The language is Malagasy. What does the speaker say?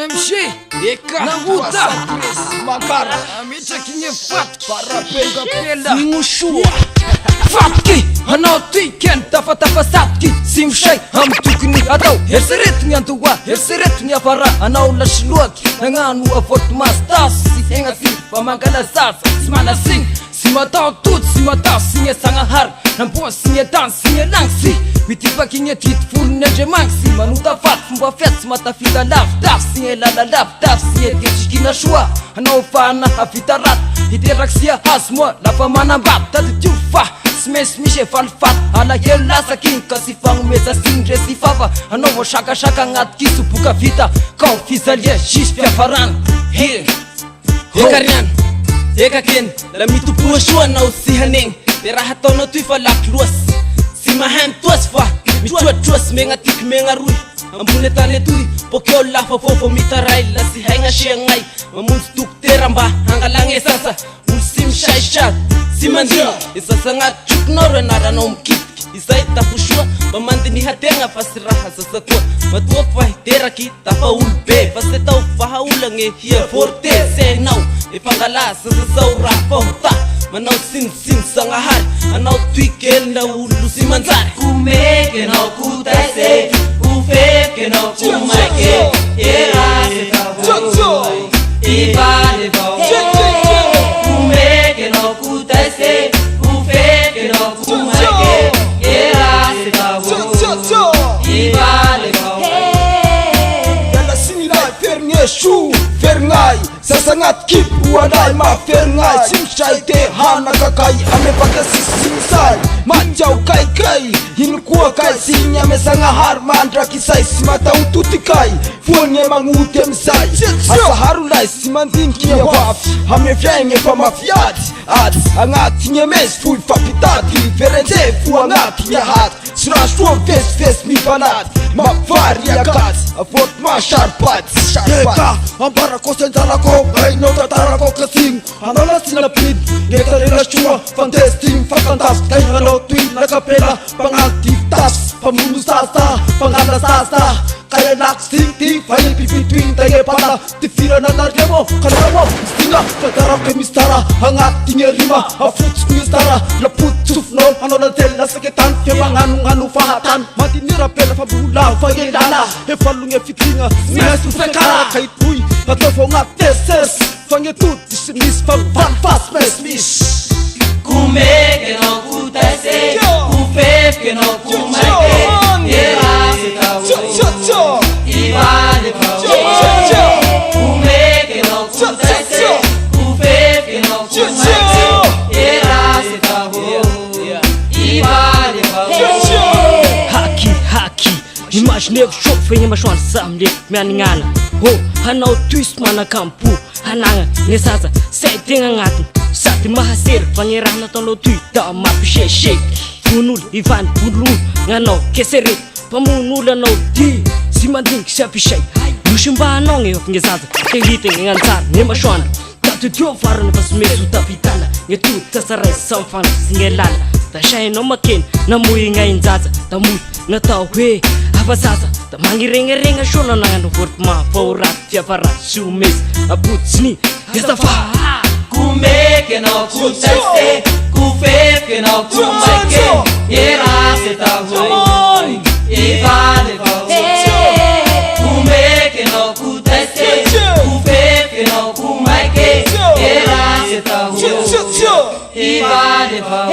MC Eka Nahuta Makara Ametrakinye fat Para penda penda Singushua Fatki Hanao tiken Tafa satki Simshay Ham tukni atau Herseret ni antua Herseret ni afara Hanao lashluaki Nanganu afort mastas Sihengasi Pamangkala sasa Simana sing Simatao tut Simatao sinye sangahar Nampo sinye dan sinye langsi Witipa kinye tit full neje mangsi Manuta fat Fumba fet Smata fita laf Daf sinye lala laf Daf sinye tishikina shua Hanao fana hafita rat Hiteraksia hasmo Lafa manambat Tati tufa Smes mishe falfat Ala yela sakin Kasifang mesa singre sifafa Hanao shaka ngat kisu puka vita Kau fisalie shish pia faran Here Hekarian Hekakin Lamitu pua shua na usihaning Tera hatau na tuifa lak luas Simahan tuas fa Michuat tuas menga tik menga rui Ambune tane turi Pokyo lafa fofo mitarai Lasi hainga shengai Mamun stuk teramba Hanga lange sasa Ulsim shai shat Simandi Isa sangat chuk nore nara nom kit Isa ita pushua Mamandi ni hatenga Fasiraha sasa tua Matua fai tera kita fa ulpe Fase tau faha ulange Here forte Se nau Ipangala sasa saura fa huta Manau sin sangahar Anau tuikel na ulu si manzar Kumeke no kutaise Ufeke no kumaike Era se tabo Ibale bao Kumeke no kutaise Ufeke no kumaike Era se tabo Ibale bao Yala sinilai fernye shu Ferngai Sasangat kip uadai ma ferngai Simshai te hana kakai Ame pakai simsai Majau kai kai Hinukua kai sinya mesanga har Mandra kisai simata ututi kai Fuonye mangute msai Asa harulai simantin kia waf Hame fyenge pa mafiat At angat nye mes fui fapitati Ferente fu angat nye hat Srash tuo fes mi panat Mapvari akat Afot ma sharpat Eka, ambara ko sentara ko Ay no tatara ko kasing Hanala sinapid Ngeta rin chua Fantastic, fakantas Kay hano tuwin nakapela Pang-active-tas Pamunusasa Pangalasasa Kaya naksing-ting Fayil pipituin Taye pala Tifira na tarjemo Kanarawo Stinga Tatara kay mistara Hangat tingya lima Afut skuyastara Laput sufno Ano na tel na sakitan Kaya panganong fahatan Matinira pela fabula Fayilala Hefalung efitringa Sines ufekara Kay tuy Atofo nga teses Fangetut Disimis Fan fast mesmis Kumeke no kutaise Ufeke no kumaike Era se tabo Ibale bao Kumeke no kutaise Ufeke no kumaike Era se tabo Ibale bao Haki Imagine shop fenye mashwan samle Mianingana Ho hanau twist mana kampu Hananga Nesasa Setting angatin Sati mahasir Pangirana tono tuita mapishe shake Punul Ivan Punul Ngano keseret Pamunula no di Simanding siapishay Yushimba anong of ngezaza Tehite nganzar Nema shwana Tatu tio faran Pasmesu tapitana Ngetu tasaray Samfang singelana Tashay no makin Namui ngayon zaza Tamut Natao he Abasasa Tamangirenga shona Nangano fortma Paurat Tiafarat Sumes Abutsni Yastafa Kumeke no kutaise Kufeke no kumaike Era se tabo Ibale bao Kumeke no kutaise Kufeke no kumaike Era se tabo Ibale bao